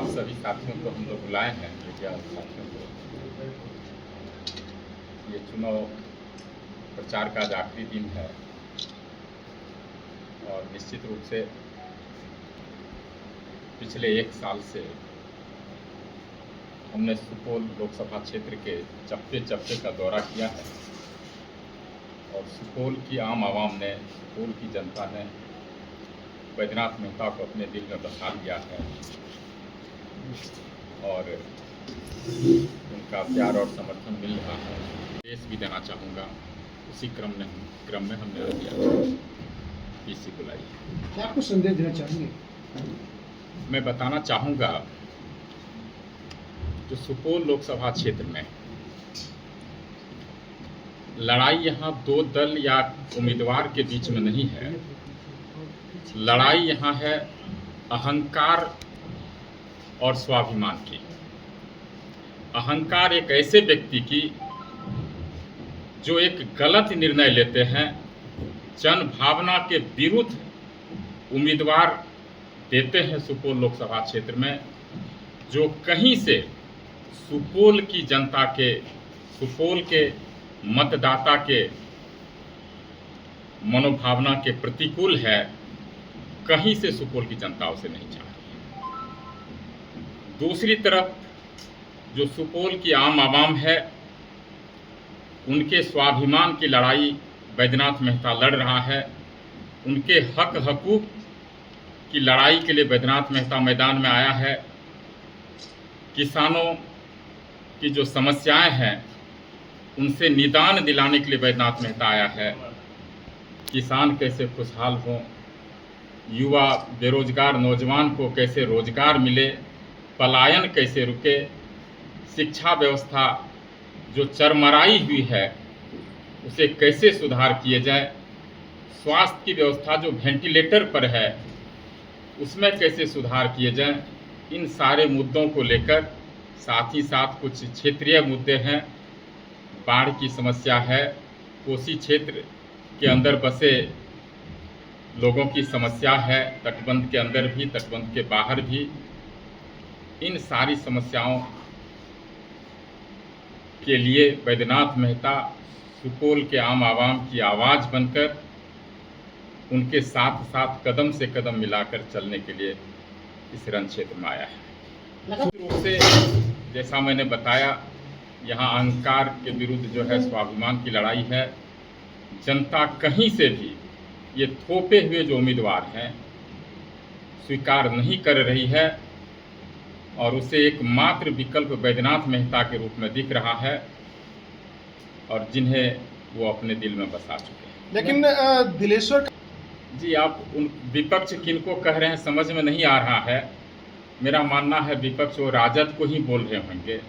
आप सभी साथियों को हम लोग बुलाए हैं, मीडिया साथियों को। ये चुनाव प्रचार का आज आखिरी दिन है और निश्चित रूप से पिछले एक साल से हमने सुपौल लोकसभा क्षेत्र के चप्पे चप्पे का दौरा किया है और सुपौल की आम आवाम ने, सुपौल की जनता ने बैद्यनाथ मेहता को अपने दिल में बसा लिया है और उनका प्यार और समर्थन मिल रहा है। देश भी देना चाहूँगा, उसी क्रम में हमने दिया पीसी बुलाई। क्या कुछ संदेश देना चाहेंगे? मैं बताना चाहूँगा, जो सुपौल लोकसभा क्षेत्र में लड़ाई यहाँ दो दल या उम्मीदवार के बीच में नहीं है। लड़ाई यहाँ है अहंकार और स्वाभिमान की। अहंकार एक ऐसे व्यक्ति की जो एक गलत निर्णय लेते हैं, जन भावना के विरुद्ध उम्मीदवार देते हैं सुपौल लोकसभा क्षेत्र में, जो कहीं से सुपौल की जनता के, सुपौल के मतदाता के मनोभावना के प्रतिकूल है। कहीं से सुपौल की जनता उसे नहीं चाहती। दूसरी तरफ जो सुपौल की आम आवाम है, उनके स्वाभिमान की लड़ाई बैद्यनाथ मेहता लड़ रहा है। उनके हक हकूक की लड़ाई के लिए बैद्यनाथ मेहता मैदान में आया है। किसानों की जो समस्याएं हैं, उनसे निदान दिलाने के लिए बैद्यनाथ मेहता आया है। किसान कैसे खुशहाल हों, युवा बेरोजगार नौजवान को कैसे रोजगार मिले, पलायन कैसे रुके, शिक्षा व्यवस्था जो चरमराई हुई है उसे कैसे सुधार किए जाए, स्वास्थ्य की व्यवस्था जो वेंटिलेटर पर है उसमें कैसे सुधार किए जाए, इन सारे मुद्दों को लेकर, साथ ही साथ कुछ क्षेत्रीय मुद्दे हैं। बाढ़ की समस्या है, कोसी क्षेत्र के अंदर बसे लोगों की समस्या है, तटबंध के अंदर भी, तटबंध के बाहर भी। इन सारी समस्याओं के लिए बैद्यनाथ मेहता सुपौल के आम आवाम की आवाज़ बनकर उनके साथ साथ कदम से कदम मिलाकर चलने के लिए इस रण क्षेत्र में आया है। निश्चित रूप से जैसा मैंने बताया, यहाँ अहंकार के विरुद्ध जो है स्वाभिमान की लड़ाई है। जनता कहीं से भी ये थोपे हुए जो उम्मीदवार हैं स्वीकार नहीं कर रही है और उसे एकमात्र विकल्प बैद्यनाथ मेहता के रूप में दिख रहा है और जिन्हें वो अपने दिल में बसा चुके हैं। लेकिन दिलेश्वर जी, आप उन विपक्ष किनको कह रहे हैं समझ में नहीं आ रहा है। मेरा मानना है विपक्ष वो राजद को ही बोल रहे होंगे,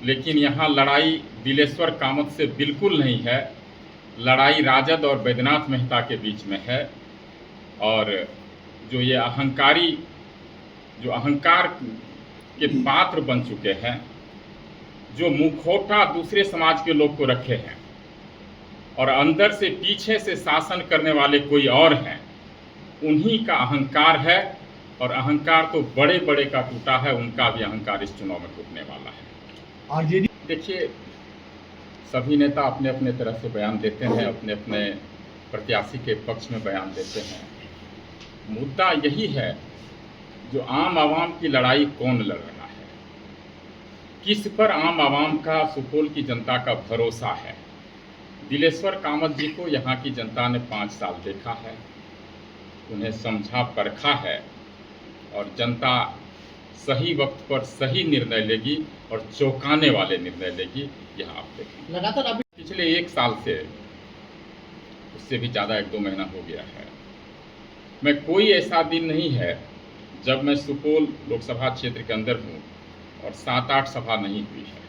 लेकिन यहाँ लड़ाई दिलेश्वर कामत से बिल्कुल नहीं है। लड़ाई राजद और बैद्यनाथ मेहता के बीच में है और जो ये अहंकारी, जो अहंकार के पात्र बन चुके हैं, जो मुखौटा दूसरे समाज के लोग को रखे हैं और अंदर से पीछे से शासन करने वाले कोई और हैं, उन्हीं का अहंकार है और अहंकार तो बड़े बड़े का टूटा है। उनका भी अहंकार इस चुनाव में टूटने वाला है। आरजेडी देखिए, सभी नेता अपने अपने तरह से बयान देते हैं, अपने अपने प्रत्याशी के पक्ष में बयान देते हैं। मुद्दा यही है, जो आम आवाम की लड़ाई कौन लड़ रहा है, किस पर आम आवाम का, सुपौल की जनता का भरोसा है। दिलेश्वर कामत जी को यहाँ की जनता ने 5 साल देखा है, उन्हें समझा परखा है और जनता सही वक्त पर सही निर्णय लेगी और चौंकाने वाले निर्णय लेगी। यह आप देखें, लगातार अभी पिछले 1 साल से, उससे भी ज़्यादा 1-2 महीना हो गया है, मैं कोई ऐसा दिन नहीं है जब मैं सुपौल लोकसभा क्षेत्र के अंदर हूँ और 7-8 सभा नहीं हुई है।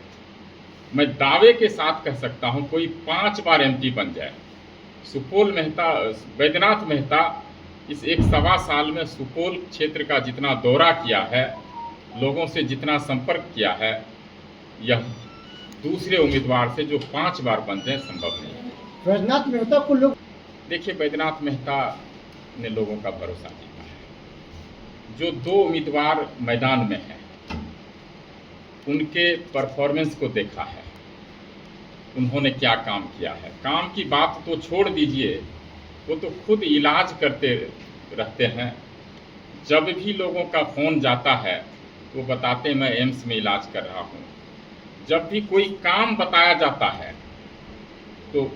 मैं दावे के साथ कह सकता हूँ, कोई 5 बार एमपी बन जाए, सुपौल मेहता, बैद्यनाथ मेहता इस 1-1.25 साल में सुपौल क्षेत्र का जितना दौरा किया है, लोगों से जितना संपर्क किया है, यह दूसरे उम्मीदवार से जो 5 बार बन जाए संभव नहीं है। बैद्यनाथ मेहता को लोग, देखिए, बैद्यनाथ मेहता ने लोगों का भरोसा जीता है। जो 2 उम्मीदवार मैदान में हैं, उनके परफॉर्मेंस को देखा है, उन्होंने क्या काम किया है। काम की बात तो छोड़ दीजिए, वो तो खुद इलाज करते रहते हैं। जब भी लोगों का फ़ोन जाता है वो बताते हैं मैं एम्स में इलाज कर रहा हूँ। जब भी कोई काम बताया जाता है तो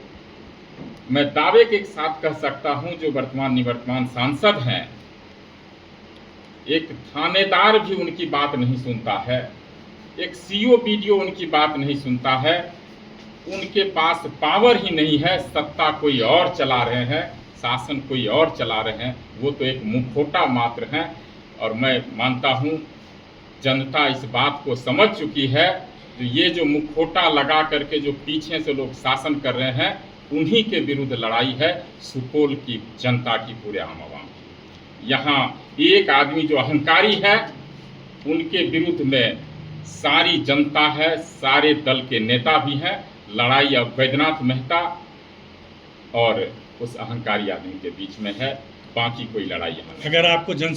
मैं दावे के साथ कह सकता हूँ जो वर्तमान निवर्तमान सांसद हैं, एक थानेदार भी उनकी बात नहीं सुनता है, एक सीओ बीडीओ उनकी बात नहीं सुनता है। उनके पास पावर ही नहीं है, सत्ता कोई और चला रहे हैं, शासन कोई और चला रहे हैं, वो तो एक मुखौटा मात्र हैं। और मैं मानता हूँ जनता इस बात को समझ चुकी है, तो ये जो मुखौटा लगा करके जो पीछे से लोग शासन कर रहे हैं, उन्हीं के विरुद्ध लड़ाई है, सुपौल की जनता की, पूरे आम आवाम की। यहाँ एक आदमी जो अहंकारी है, उनके विरुद्ध में सारी जनता है, सारे दल के नेता भी हैं। लड़ाई अब वैद्यनाथ मेहता और उस अहंकारी आदमी के बीच में है, बाकी कोई लड़ाई यहाँ नहीं। अगर आपको जन